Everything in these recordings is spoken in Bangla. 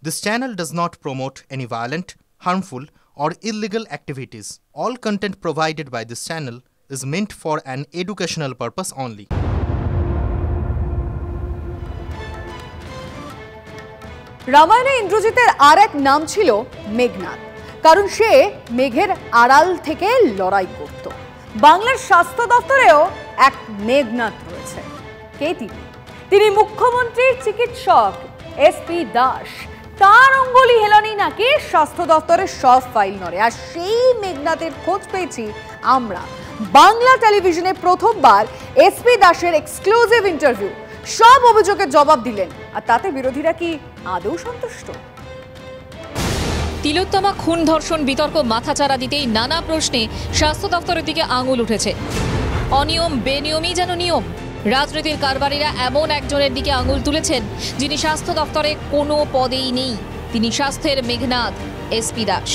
This channel does not promote any violent, harmful, or illegal activities. All content provided by this channel is meant for an educational purpose only. রামায়ণে ইন্দ্রজিতের আর এক নাম ছিল মেঘনাদ, কারণ সে মেঘের আড়াল থেকে লড়াই করত। বাংলার স্বাস্থ্য দপ্তরেও এক মেঘনাদ রয়েছে। কে তিনি? তিনি মুখ্যমন্ত্রীর চিকিৎসক এসপি দাস। তার অঙ্গুলি হেলানি নাকি স্বাস্থ্য দপ্তরের সব ফাইল নড়ে। আর সেই মেঘনাদের খোঁজ পেয়েছি আমরা। বাংলা টেলিভিশনে প্রথমবার এসপি দাসের এক্সক্লুসিভ ইন্টারভিউ। সব অভিযোগের জবাব দিলেন, আর তাতে বিরোধীরা কি আদৌ সন্তুষ্ট? তিলোত্তমা খুন ধর্ষণ বিতর্ক মাথাচাড়া দিতেই নানা প্রশ্নে স্বাস্থ্য দপ্তরের দিকে আঙুল উঠেছে। অনিয়ম বেনিয়মই যেন নিয়ম। রাজনীতির কারবারিরা এমন একজনের দিকে আঙুল তুলেছেন যিনি স্বাস্থ্য দপ্তরে কোনো পদেই নেই। তিনি স্বাস্থ্যের মেঘনাদ এসপি দাস,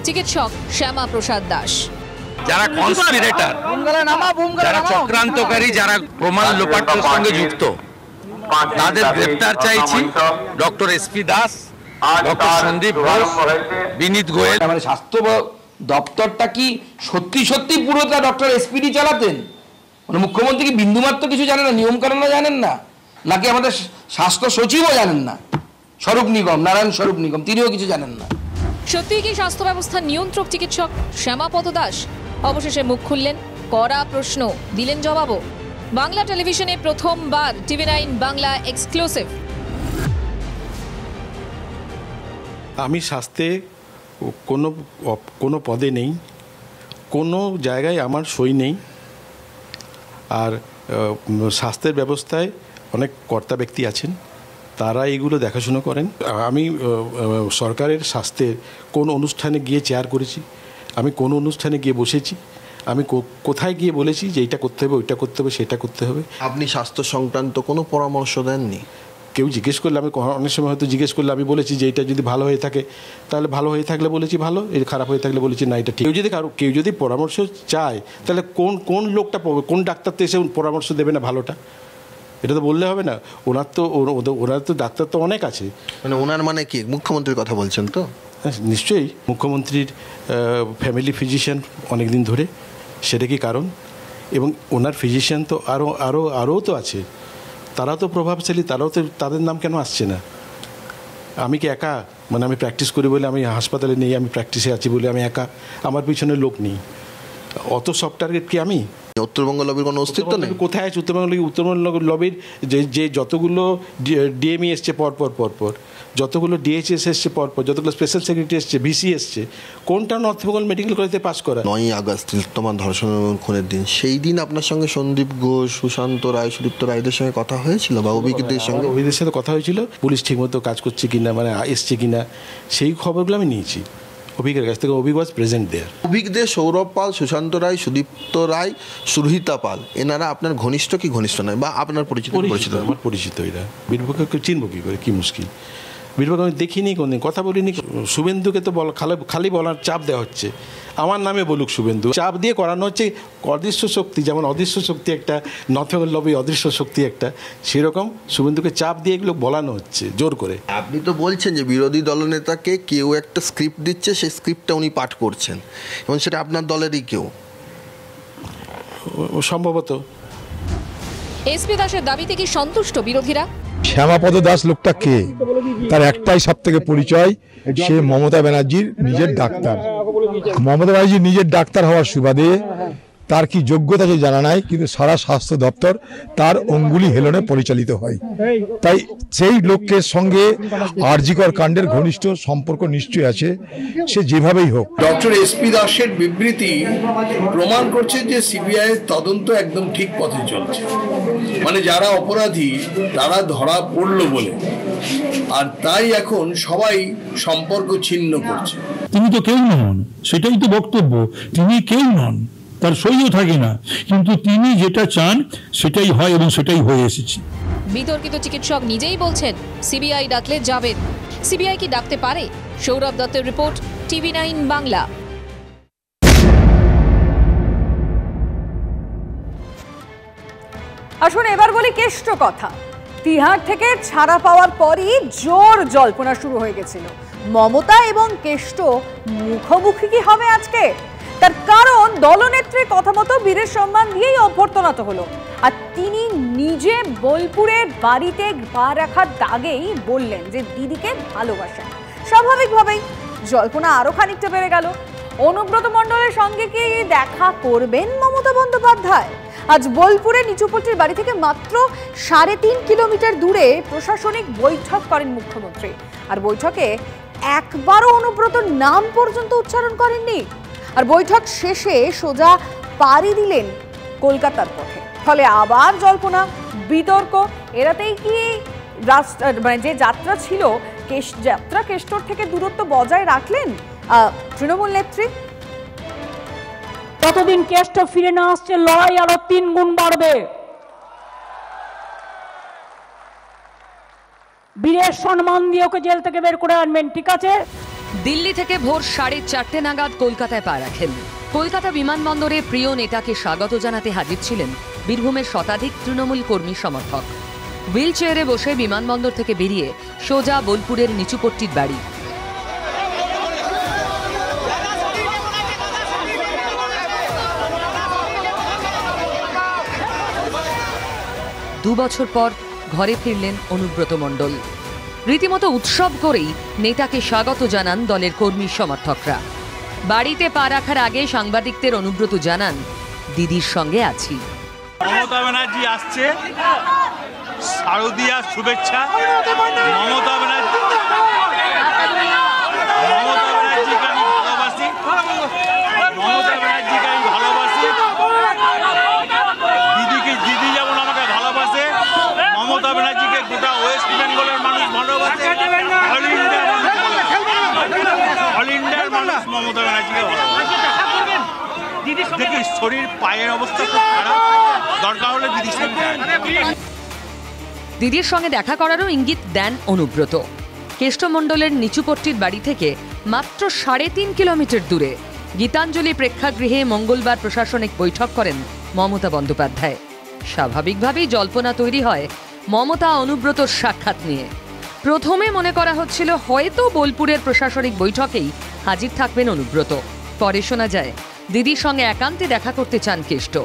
চিকিৎসক শ্যামা প্রসাদ দাস। যারা কনস্পিরেটর, যারা চক্রান্তকারী, যারা প্রমাণ লোপাটের সঙ্গে যুক্ত, তাদের গ্রেফতার চাইছি। Doctor SP Das, doctor Sandip Ghosh, Vineet Goel. মানে স্বাস্থ্য দপ্তরটা কি সত্যি সত্যি পুরোটা ডক্টর এসপিডি চালাতেন? মানে মুখ্যমন্ত্রী কি বিন্দুমাত্র কিছু জানেন না, নিয়ম কানুন জানেন না? নাকি আমাদের স্বাস্থ্য সচিবও জানেন না? স্বরূপ নিগম, নারায়ণ স্বরূপ নিগম, তিনিও কিছু জানেন না? সত্যিই কি স্বাস্থ্য ব্যবস্থার নিয়ন্ত্রক চিকিৎসক শ্যামাপদ দাস? অবশেষে মুখ খুললেন, কড়া প্রশ্ন দিলেন জবাবও। বাংলা টেলিভিশনে প্রথমবার TV9 বাংলা এক্সক্লুসিভ। আমি স্বাস্থ্যে কোনো পদে নেই, কোনো জায়গায় আমার সই নেই। আর স্বাস্থ্যের ব্যবস্থায় অনেক কর্তা ব্যক্তি আছেন, তারা এগুলো দেখাশুনো করেন। আমি সরকারের স্বাস্থ্যের কোন অনুষ্ঠানে গিয়ে চেয়ার করেছি, আমি কোন অনুষ্ঠানে গিয়ে বসেছি, আমি কোথায় গিয়ে বলেছি যে এইটা করতে হবে, ওইটা করতে হবে, সেটা করতে হবে। আপনি স্বাস্থ্য সংক্রান্ত কোনো পরামর্শ দেননি? কেউ জিজ্ঞেস করলে, আমি অনেক সময় হয়তো জিজ্ঞেস করলে আমি বলেছি যে এটা যদি ভালো হয়ে থাকে তাহলে ভালো হয়ে থাকলে বলেছি ভালো, এটা খারাপ হয়ে থাকলে বলেছি না এটা ঠিক। কেউ যদি পরামর্শ চায় তাহলে কোন লোকটা পাবে, কোন ডাক্তার তো এসে পরামর্শ দেবে না ভালোটা? এটা তো বললে হবে না। ওনার তো ডাক্তার তো অনেক আছে। মানে ওনার মানে কি মুখ্যমন্ত্রীর কথা বলছেন তো? নিশ্চয়ই মুখ্যমন্ত্রীর ফ্যামিলি ফিজিশিয়ান অনেক দিন ধরে, সেটা কি কারণ? এবং ওনার ফিজিশিয়ান তো আরও তো আছে, তারা তো প্রভাবশালী, তারাও তো, তাদের নাম কেন আসছে না? আমি কি একা? মানে আমি প্র্যাকটিস করি বলে, আমি হাসপাতালে নেই, আমি প্র্যাকটিসে আছি বলে আমি একা? আমার পিছনে লোক নেই। অত সব টার্গেট কি আমি? উত্তরবঙ্গ লবির কোনো অস্তিত্ব নেই? কোথায় আছে উত্তরবঙ্গ লবির? যে যতগুলো ডিএমই এসছে পরপর, যতগুলো ডিএইচএস এসছে পরপর, যতগুলো স্পেশাল সেক্রেটারি এসছে, ভিসি এসছে, কোনটা নর্থ বেঙ্গল মেডিকেল কলেজে পাস করা? 9ই আগস্ট তিলোত্তমা ধর্ষণ এবং খুনের দিন, সেই দিন আপনার সঙ্গে সন্দীপ ঘোষ, সুশান্ত রায়, সুদীপ্ত রায়দের সঙ্গে কথা হয়েছিল বা অভিজ্ঞদের সঙ্গে? অভিজ্ঞদের সাথে কথা হয়েছিল, পুলিশ ঠিকমতো কাজ করছে কিনা, মানে এসছে কিনা, সেই খবরগুলো আমি নিয়েছি অভিজ্ঞের কাছ থেকে। অভিজ্ঞ ওয়াজ প্রেজেন্ট দেয়ার। অভিজ্ঞদের সৌরভ পাল, সুশান্ত রায়, সুদীপ্ত রায়, সুরহিতা পাল, এনারা আপনার ঘনিষ্ঠ কি ঘনিষ্ঠ নয়, বা আপনার পরিচিত? আমার পরিচিত এরা। বীরভূমকে চিনব কী করে, কি মুশকিল। বীরভূমকে আমি দেখিনি, কোনদিন কথা বলিনি। শুভেন্দুকে তো খালি বলার চাপ দেওয়া হচ্ছে, আমার নামে বলুক শুভেন্দু, চাপ দিয়ে করানো হচ্ছে। অদৃশ্য শক্তি, যেমন অদৃশ্য শক্তি একটা, নর্থ বেঙ্গল লবি অদৃশ্য শক্তি একটা, সেরকম শুভেন্দুকে চাপ দিয়ে এগুলো বলানো হচ্ছে জোর করে। আপনি তো বলছেন যে বিরোধী দলনেতাকে কেউ একটা স্ক্রিপ্ট দিচ্ছে, সেই স্ক্রিপ্টটা উনি পাঠ করছেন, এবং সেটা আপনার দলেরই কেউ সম্ভবত। এসপি দাসের দাবিতে কি সন্তুষ্ট বিরোধীরা? শ্যামাপদ দাস লোকটা কে? তার একটাই সব থেকে পরিচয়, সে মমতা ব্যানার্জির নিজের ডাক্তার। মমতা ব্যানার্জির নিজের ডাক্তার হওয়ার সুবাদে তার কি যোগ্যতা সে জানা নাই, কিন্তু সারা স্বাস্থ্য দপ্তর তার অঙ্গুলি হেলনে পরিচালিত হয়। তাই সেই লোকের সঙ্গে আরজিকর কাণ্ডের ঘনিষ্ঠ সম্পর্ক নিশ্চয়ই আছে, সে যেভাবেই হোক। ডক্টর এসপি দাসের বিবৃতি প্রমাণ করছে যে সিবিআই এর তদন্ত একদম ঠিক পথে চলছে। মানে যারা অপরাধী তারা ধরা পড়লো বলে, আর তাই এখন সবাই সম্পর্ক ছিন্ন করছে। তিনি তো কেউ নন, সেটাই তো বক্তব্য। তিনি কেউ নন, তার সইও থাকে না, কিন্তু তিনি যেটা চান সেটাই হয় এবং সেটাই হয়ে এসেছে। বিতর্কিত চিকিৎসক নিজেই বলছেন সিবিআই ডাকলে যাবেন। সিবিআই কি ডাকতে পারে? সৌরভ দত্তের রিপোর্ট, TV9 বাংলা। আসুন এবার বলি কেষ্ট কথা। তিহার থেকে ছাড়া পাওয়ার পরই জোর জল্পনা শুরু হয়ে গেছিল। মমতা এবং কেষ্ট মুখোমুখি কি হবে আজকে? তার কারণ দলনেত্রীর কথা মতো বীরের সম্মান দিয়েই অভ্যর্থনা তো হলো, আর তিনি নিজে বোলপুরের বাড়িতে পা রাখার দাগেই বললেন যে দিদিকে ভালোবাসেন। স্বাভাবিকভাবেই জল্পনা আরো খানিকটা বেড়ে গেল। অনুব্রত মণ্ডলের সঙ্গে কি দেখা করবেন মমতা বন্দ্যোপাধ্যায়? আজ বোলপুরে নিচুপট্টির বাড়ি থেকে মাত্র 3.5 কিলোমিটার দূরে প্রশাসনিক বৈঠক করেন মুখ্যমন্ত্রী, আর বৈঠকে একবারও অনুব্রতর নাম পর্যন্ত উচ্চারণ করেননি। আর বৈঠক শেষে সোজা পাড়ি দিলেন কলকাতার পথে। ফলে আবার জল্পনা, বিতর্ক এরাতেই কি মানে যে যাত্রা ছিল কেষ্টর থেকে দূরত্ব বজায় রাখলেন তৃণমূল নেত্রী? ততদিন কেষ্ট ফিরে না আসছে, লড়াই আরো 3 গুণ বাড়বে। বীরের সম্মান দিয়ে ওকে জেল থেকে বের করে আনবেন, ঠিক আছে? দিল্লি থেকে ভোর 4:30 নাগাদ কলকাতায় পা রাখেন। কলকাতা বিমানবন্দরে প্রিয় নেতাকে স্বাগত জানাতে হাজির ছিলেন বীরভূমের শতাধিক তৃণমূল কর্মী সমর্থক। হুইল চেয়ারে বসে বিমানবন্দর থেকে বেরিয়ে সোজা বোলপুরের নিচুপট্টির বাড়ি। দু বছর পর ঘরে ফিরলেন অনুব্রত মণ্ডল। রীতিমতো উৎসব করেই নেতাকে স্বাগত জানান দলের কর্মী সমর্থকরা। বাড়িতে পা রাখার আগে সাংবাদিকদের অনুব্রত জানান, দিদির সঙ্গে আছি। মমতা ব্যানার্জি আসছে, শারদীয়ার শুভেচ্ছা। মমতা ব্যানার্জিকে আমি ভালোবাসি, মমতা ব্যানার্জিকে আমি ভালোবাসি। দিদি যেমন আমাকে ভালোবাসে, মমতা ব্যানার্জিকে গোটা ওয়েস্ট বেঙ্গলের মানুষ ভালোবাসে, অল ইন্ডিয়ার মানুষ মমতা ব্যানার্জিকে ভালোবাসে। দেখি শরীর পায়ের অবস্থা খুব খারাপ, দরকার হলে দিদির সঙ্গে। দিদির সঙ্গে দেখা করারও ইঙ্গিত দেন অনুব্রত। কেষ্টমণ্ডলের নিচুপট্টির বাড়ি থেকে মাত্র 3.5 কিলোমিটার দূরে গীতাঞ্জলি প্রেক্ষাগৃহে মঙ্গলবার প্রশাসনিক বৈঠক করেন মমতা বন্দ্যোপাধ্যায়। স্বাভাবিকভাবেই জল্পনা তৈরি হয় মমতা অনুব্রতর সাক্ষাৎ নিয়ে। প্রথমে মনে করা হচ্ছিল হয়তো বোলপুরের প্রশাসনিক বৈঠকেই হাজির থাকবেন অনুব্রত। পরে শোনা যায় দিদির সঙ্গে একান্তে দেখা করতে চান কেষ্ট,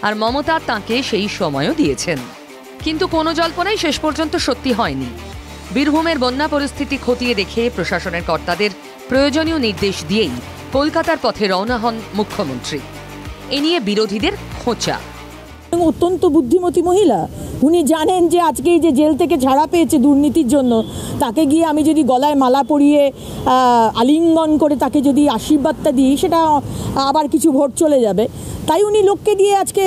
আর মমতা তাঁকে সেই সময়ও দিয়েছেন। কিন্তু কোনো জল্পনাই শেষ পর্যন্ত সত্যি হয়নি। বীরভূমের বন্যা পরিস্থিতি খতিয়ে দেখে প্রশাসনের কর্তাদের প্রয়োজনীয় নির্দেশ দিয়েই কলকাতার পথে রওনা হন মুখ্যমন্ত্রী। এ নিয়ে বিরোধীদের খোঁচা। অত্যন্ত বুদ্ধিমতী মহিলা, উনি জানেন যে আজকে যে জেল থেকে ছাড়া পেয়েছে দুর্নীতির জন্য, তাকে গিয়ে আমি যদি গলায় মালা পরিয়ে আলিঙ্গন করে তাকে যদি আশীর্বাদটা দিই, সেটা আবার কিছু ভোট চলে যাবে। তাই উনি লোককে দিয়ে আজকে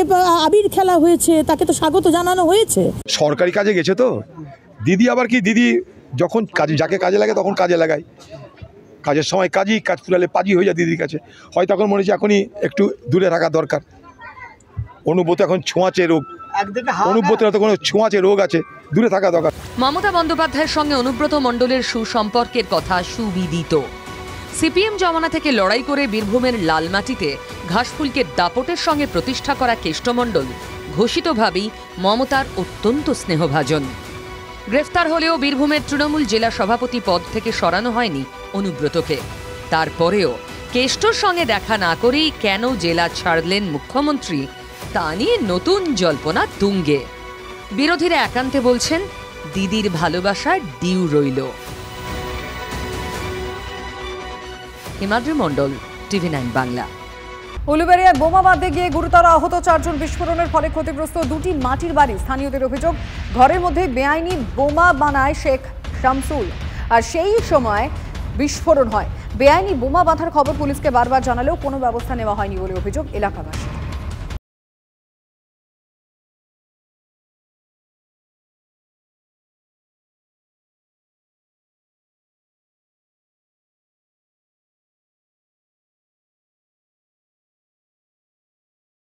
আবির খেলা হয়েছে, তাকে তো স্বাগত জানানো হয়েছে। সরকারি কাজে গেছে তো দিদি, আবার কি দিদি যখন কাজে যাকে কাজে লাগে তখন কাজে লাগায়, কাজের সময় কাজ ফুরালে পাজি হয়ে যায় দিদির কাছে। হয়তো এখন মনে হচ্ছে এখনই একটু দূরে থাকা দরকার। অনুব্রত এখন ছোঁয়াচে রোগ, অনুব্রতের তো কোনো ছোঁয়াচে রোগ আছে, দূরে থাকা দরকার। মমতা বন্দ্যোপাধ্যায়ের সঙ্গে অনুব্রত মণ্ডলের সুসম্পর্কের কথা সুবিদিত। সিপিএম জমানা থেকে লড়াই করে বীরভূমের লালমাটিতে ঘাসফুলকে দাপটের সঙ্গে প্রতিষ্ঠা করা কেষ্টমণ্ডল ঘোষিতভাবেই মমতার অত্যন্ত স্নেহভাজন। গ্রেফতার হলেও বীরভূমের তৃণমূল জেলা সভাপতি পদ থেকে সরানো হয়নি অনুব্রতকে। তারপরেও কেষ্টর সঙ্গে দেখা না করেই কেন জেলা ছাড়লেন মুখ্যমন্ত্রী, তা নিয়ে নতুন জল্পনা তুঙ্গে। বিরোধীরা একান্তে বলছেন দিদির ভালোবাসার ডিউ রইল। হিমাদ্রি মণ্ডল, TV9 বাংলা। উলুবেড়িয়ায় বোমা বাঁধতে গিয়ে গুরুতর আহত 4 জন, বিস্ফোরণের ফলে ক্ষতিগ্রস্ত 2টি মাটির বাড়ি। স্থানীয়দের অভিযোগ, ঘরের মধ্যে বেআইনি বোমা বানায় শেখ শামসুল, আর সেই সময় বিস্ফোরণ হয়। বেআইনি বোমা বাঁধার খবর পুলিশকে বারবার জানালেও কোনো ব্যবস্থা নেওয়া হয়নি বলে অভিযোগ এলাকাবাসীর।